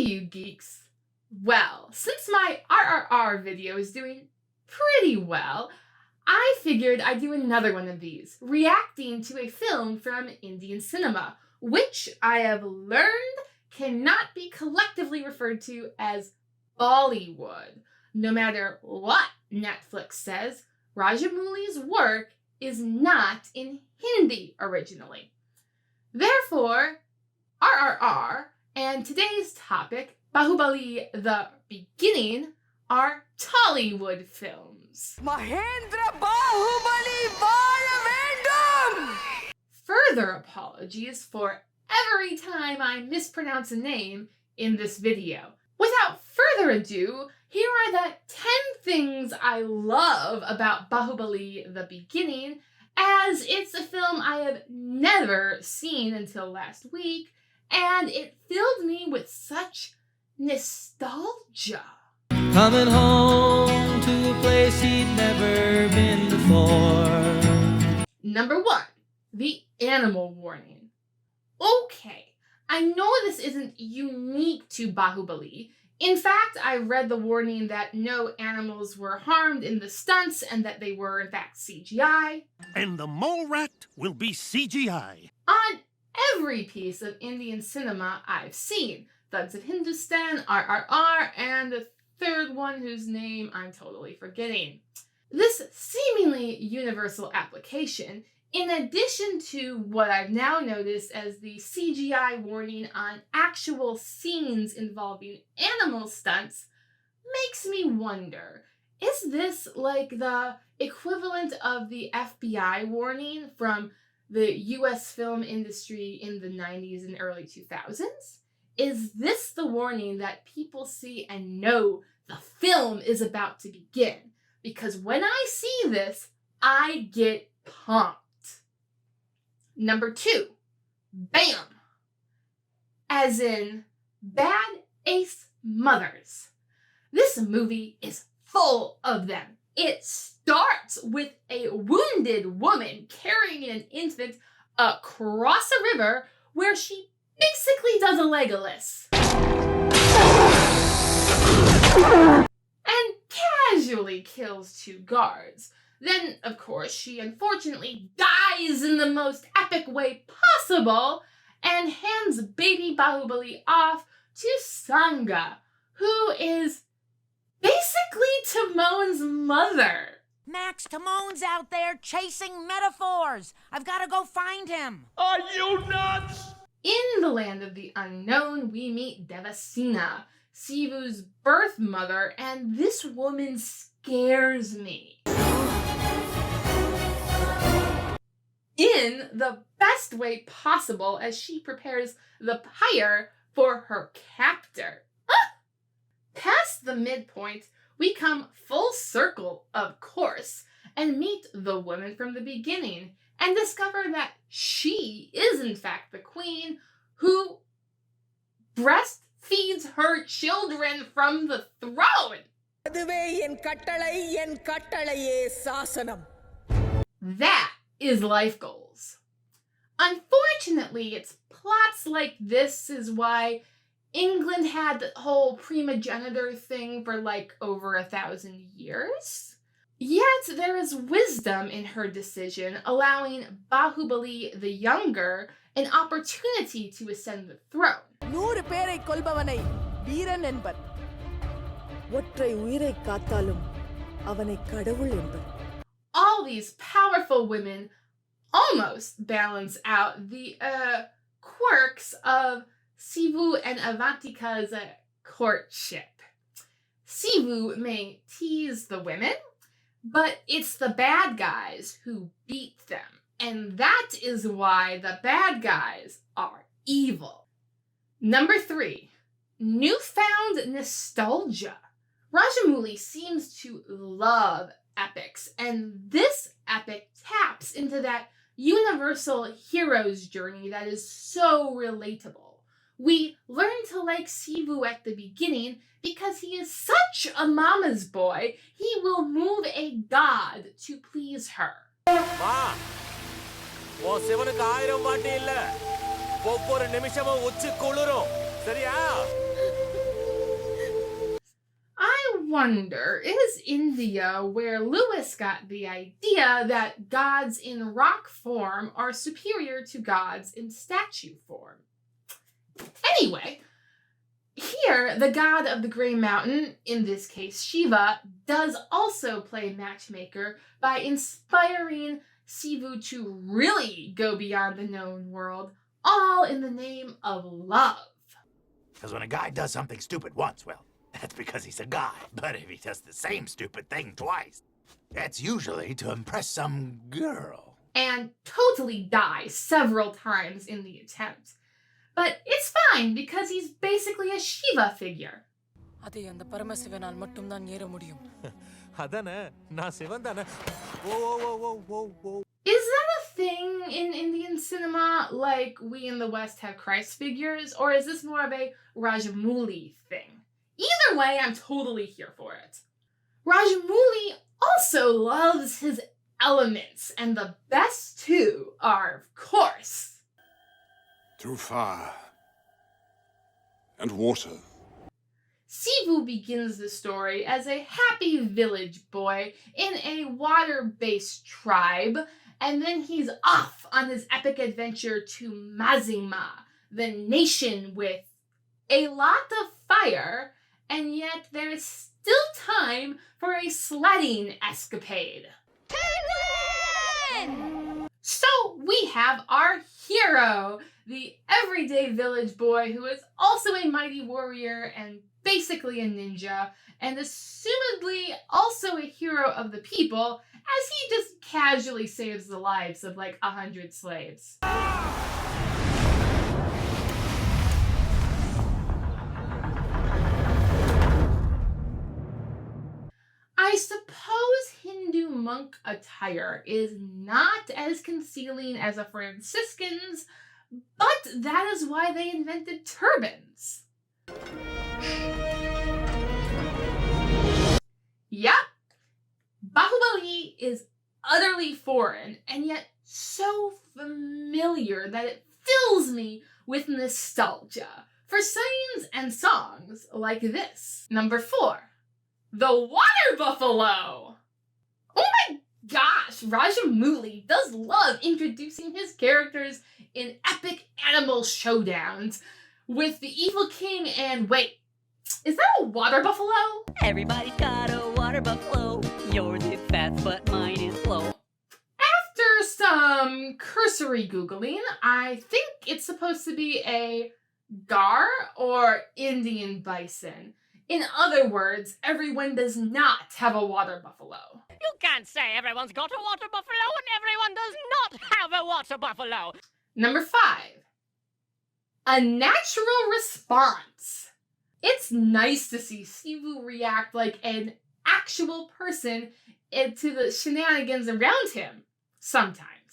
Hey, you geeks! Well, since my RRR video is doing pretty well, I figured I'd do another one of these, reacting to a film from Indian cinema, which I have learned cannot be collectively referred to as Bollywood. No matter what Netflix says, Rajamouli's work is not in Hindi originally. Therefore, RRR and today's topic, Baahulbali The Beginning, are Tollywood films. Mahendra Baahubali Valavendam! Further apologies for every time I mispronounce a name in this video. Without further ado, here are the 10 things I love about Baahulbali The Beginning, as it's a film I have never seen until last week, and it filled me with such nostalgia. Coming home to a place he'd never been before. Number 1, the animal warning. Okay, I know this isn't unique to Baahulbali. In fact, I read the warning that no animals were harmed in the stunts and that they were in fact CGI. And the mole rat will be CGI. On every piece of Indian cinema I've seen. Thugs of Hindustan, RRR, and the third one whose name I'm totally forgetting. This seemingly universal application, in addition to what I've now noticed as the CGI warning on actual scenes involving animal stunts, makes me wonder, is this like the equivalent of the FBI warning from the US film industry in the 90s and early 2000s? Is this the warning that people see and know the film is about to begin? Because when I see this, I get pumped. Number 2, BAM! As in, bad ace mothers. This movie is full of them. It starts with a wounded woman carrying an infant across a river where she basically does a Legolas. And casually kills 2 guards. Then, of course, she unfortunately dies in the most epic way possible and hands baby Baahulbali off to Sangha, who is basically Timon's mother. Max, Timon's out there chasing metaphors. I've got to go find him. Are you nuts? In the land of the unknown, we meet Devasena, Sivu's birth mother, and this woman scares me. In the best way possible, as she prepares the pyre for her captor. Past the midpoint, we come full circle, of course, and meet the woman from the beginning, and discover that she is in fact the queen who breastfeeds her children from the throne. That is life goals. Unfortunately, it's plots like this is why England had the whole primogenitor thing for like over 1,000 years. Yet there is wisdom in her decision, allowing Baahulbali the Younger an opportunity to ascend the throne. 100 பேரை கொல்பவனை வீரன் என்பர். ஒற்றை உயிரை காத்தாலும் அவனை கடவுள் என்பர். All these powerful women almost balance out the quirks of Sivu and Avantika's courtship. Sivu may tease the women, but it's the bad guys who beat them. And that is why the bad guys are evil. Number 3, newfound nostalgia. Rajamouli seems to love epics, and this epic taps into that universal hero's journey that is so relatable. We learn to like Sivu at the beginning because he is such a mama's boy, he will move a god to please her. wonder, is India where Lewis got the idea that gods in rock form are superior to gods in statue form? Anyway, here, the god of the Grey Mountain, in this case Shiva, does also play matchmaker by inspiring Sivu to really go beyond the known world, all in the name of love. Because when a guy does something stupid once, well, that's because he's a guy. But if he does the same stupid thing twice, that's usually to impress some girl. And totally dies several times in the attempt. But it's fine because he's basically a Shiva figure. அதை அந்த பரமசிவனால் மட்டும்தான் ஏற முடியும். அதானே நான் சிவன் தானே. Is that a thing in Indian cinema, like we in the West have Christ figures, or is this more of a rajamouli thing? Either way, I'm totally here for it. Rajamouli also loves his elements, and the best two are, of course, through fire and water. Sivu begins the story as a happy village boy in a water-based tribe, and then he's off on his epic adventure to Mazima, the nation with a lot of fire, and yet there is still time for a sledding escapade. So we have our hero, the everyday village boy who is also a mighty warrior and basically a ninja, and assumedly also a hero of the people, as he just casually saves the lives of like 100 slaves. I suppose Hindu monk attire is not as concealing as a Franciscan's, but that is why they invented turbans. Yep, Baahubali is utterly foreign and yet so familiar that it fills me with nostalgia for scenes and songs like this. Number 4. The Water Buffalo! Oh my gosh, Rajamouli does love introducing his characters in epic animal showdowns with the evil king and wait, is that a water buffalo? Everybody's got a water buffalo. Yours is fast, but mine is slow. After some cursory Googling, I think it's supposed to be a gar or Indian bison. In other words, everyone does not have a water buffalo. You can't say everyone's got a water buffalo and everyone does not have a water buffalo. Number 5. A natural response. It's nice to see Sivu react like an actual person to the shenanigans around him, sometimes.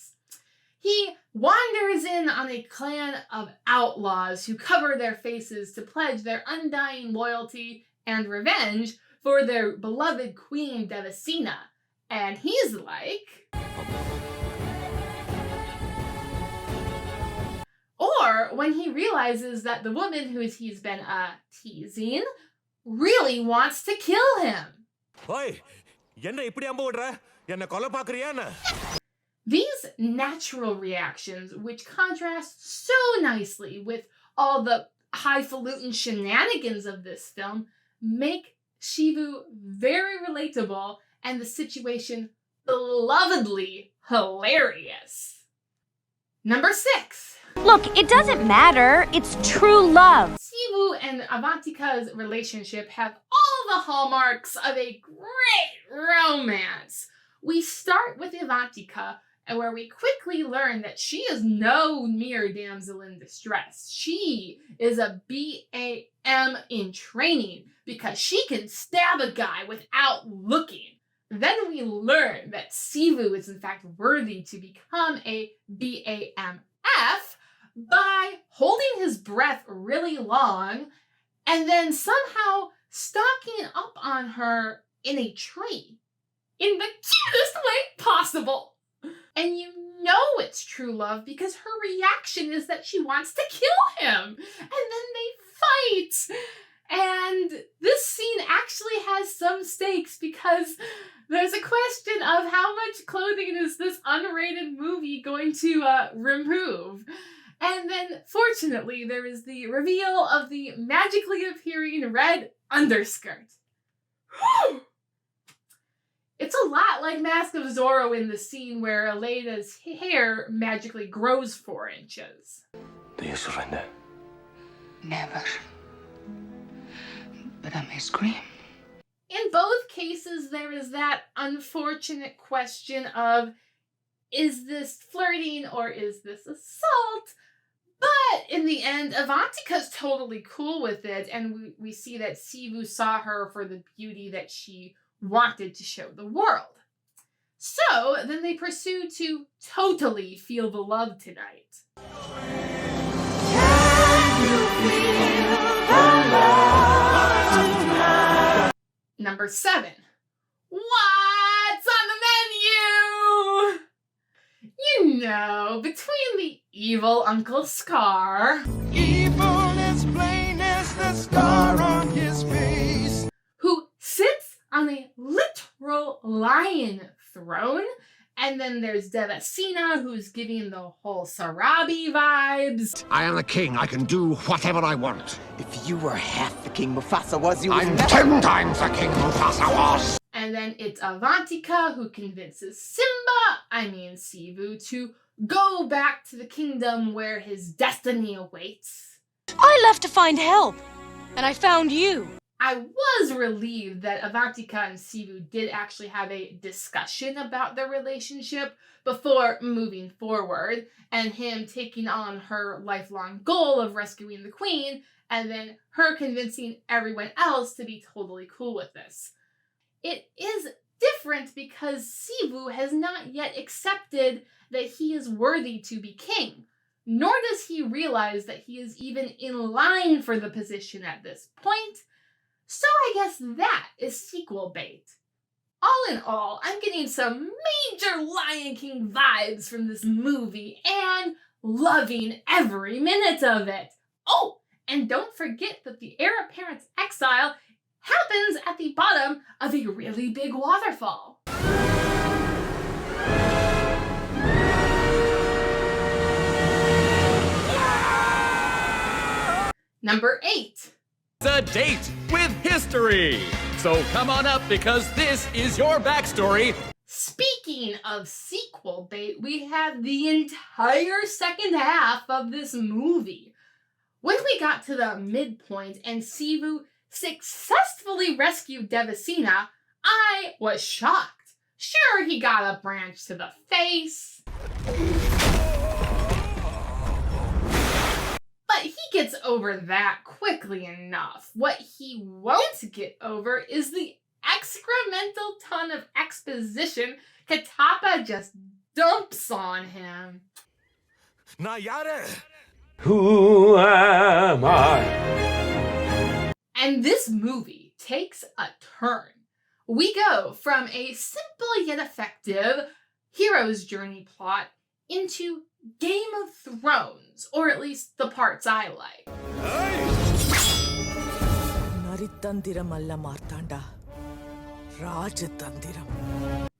He wanders in on a clan of outlaws who cover their faces to pledge their undying loyalty and revenge for their beloved queen Devasena. And he's like... Or when he realizes that the woman who he's been teasing really wants to kill him. Oi, என்ன இப்படி அம்பு விடுற? என்ன கொலை பார்க்கறியான்னு? These natural reactions, which contrast so nicely with all the highfalutin shenanigans of this film, make Shivu very relatable and the situation belovedly hilarious. Number 6. Look, it doesn't matter. It's true love. Sivu and Avantika's relationship have all the hallmarks of a great romance. We start with Avantika, and where we quickly learn that she is no mere damsel in distress. She is a BAM in training because she can stab a guy without looking. Then we learn that Sivu is in fact worthy to become a BAMF by holding his breath really long and then somehow stalking up on her in a tree in the cutest way possible. And you know it's true love because her reaction is that she wants to kill him. And then they fight. And this scene actually has has some stakes because there's a question of how much clothing is this unrated movie going to remove. And then, fortunately, there is the reveal of the magically appearing red underskirt. It's a lot like Mask of Zorro in the scene where Aleda's hair magically grows 4 inches. Do you surrender? Never. But I may scream. In both cases, there is that unfortunate question of, is this flirting or is this assault? But in the end, Avantika's totally cool with it, and we see that Sivu saw her for the beauty that she wanted to show the world. So then they pursue to totally feel the love tonight. Number 7. What's on the menu? You know, between the evil Uncle Scar, Evil as plain as the scar on his face, who sits on a literal lion throne, and then there's Devasina, who's giving the whole Sarabi vibes. I am the king. I can do whatever I want. If you were half the king Mufasa was, you I'm 10 times the king Mufasa was. And then it's Avantika who convinces Sivu, to go back to the kingdom where his destiny awaits. I left to find help, and I found you. I was relieved that Avantika and Sivu did actually have a discussion about their relationship before moving forward, and him taking on her lifelong goal of rescuing the queen, and then her convincing everyone else to be totally cool with this. It is different because Sivu has not yet accepted that he is worthy to be king, nor does he realize that he is even in line for the position at this point. So I guess that is sequel bait. All in all, I'm getting some major Lion King vibes from this movie and loving every minute of it. Oh, and don't forget that the heir apparent's exile happens at the bottom of a really big waterfall. Number 8. A date with history. So come on up because this is your backstory. Speaking of sequel bait, we have the entire second half of this movie. When we got to the midpoint and Sivu successfully rescued Devasina, I was shocked. Sure, he got a branch to the face, but he gets over that quickly enough. What he won't get over is the excremental ton of exposition Katapa just dumps on him. Nayara! Who am I? And this movie takes a turn. We go from a simple yet effective hero's journey plot into Game of Thrones, or at least the parts I like.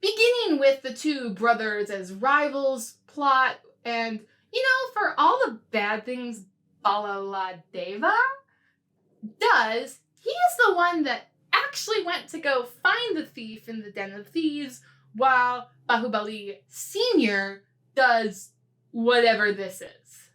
Beginning with the two brothers as rivals plot, and for all the bad things Balaladeva does, he is the one that actually went to go find the thief in the Den of Thieves, while Baahulbali Sr. does whatever this is.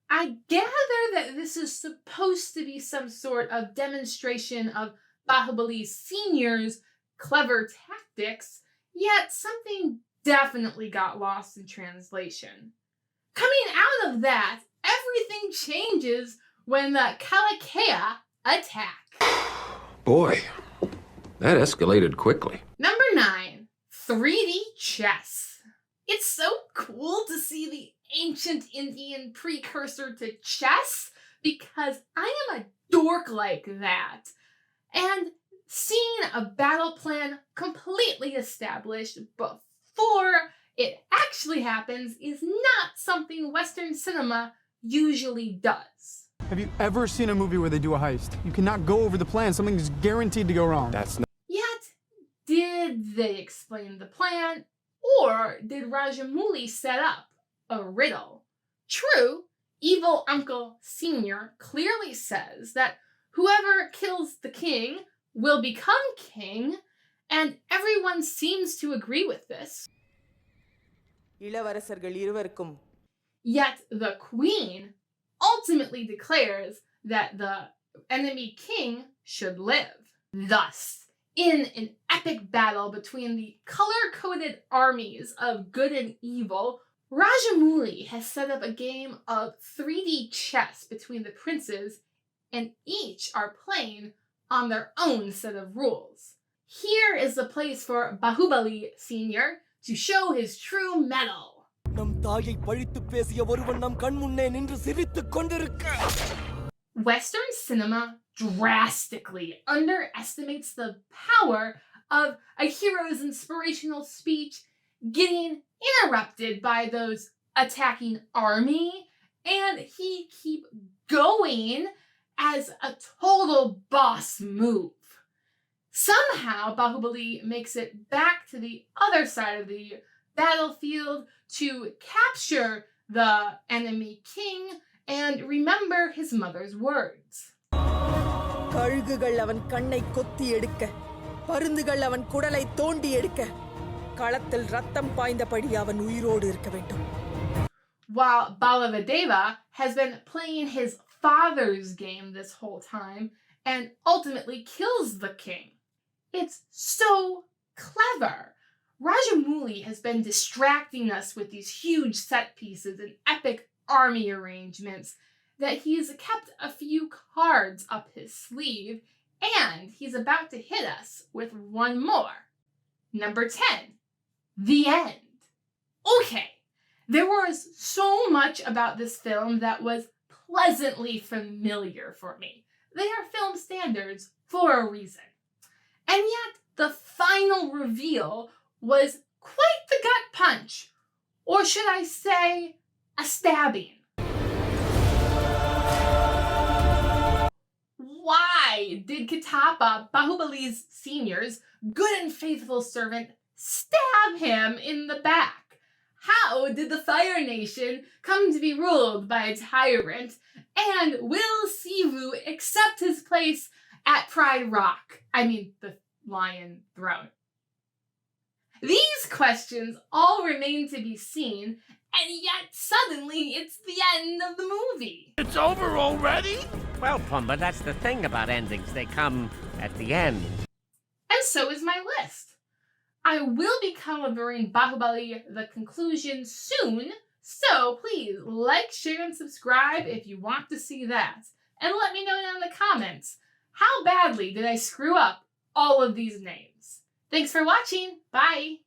I gather that this is supposed to be some sort of demonstration of Baahulbali Sr.'s clever tactics, yet something definitely got lost in translation. Coming out of that, everything changes when the Kalakea attack. Boy, that escalated quickly. Number 9, 3D chess. It's so cool to see the ancient Indian precursor to chess because I am a dork like that. And seeing a battle plan completely established before it actually happens is not something Western cinema usually does. Have you ever seen a movie where they do a heist? You cannot go over the plan. Something's guaranteed to go wrong. That's not... Yet, did they explain the plan, or did Rajamouli set up a riddle? True, evil Uncle Senior clearly says that whoever kills the king will become king, and everyone seems to agree with this. Yet the queen ultimately declares that the enemy king should live. Thus, in an epic battle between the color-coded armies of good and evil, Rajamouli has set up a game of 3D chess between the princes, and each are playing on their own set of rules. Here is the place for Baahulbali Senior to show his true mettle. Western cinema drastically underestimates the power of a hero's inspirational speech getting interrupted by those attacking army, and he keep going as a total boss move. Somehow, Baahubali makes it back to the other side of the battlefield to capture the enemy king and remember his mother's words. While Baahulbali has been playing his father's game this whole time and ultimately kills the king. It's so clever. Rajamouli has been distracting us with these huge set pieces and epic army arrangements that he's kept a few cards up his sleeve, and he's about to hit us with one more. Number 10, the end. Okay, there was so much about this film that was pleasantly familiar for me. They are film standards for a reason. And yet, the final reveal was quite the gut punch, or should I say, a stabbing. Why did Katapa, Baahulbali's Senior's good and faithful servant, stab him in the back? How did the Fire Nation come to be ruled by a tyrant? And will Sivu accept his place at Pride Rock? I mean, the Lion Throne. These questions all remain to be seen, and yet suddenly it's the end of the movie. It's over already? Well, Pumba, that's the thing about endings. They come at the end. And so is my list. I will be covering Baahubali The Conclusion soon, so please like, share, and subscribe if you want to see that. And let me know down in the comments, how badly did I screw up all of these names? Thanks for watching. Bye.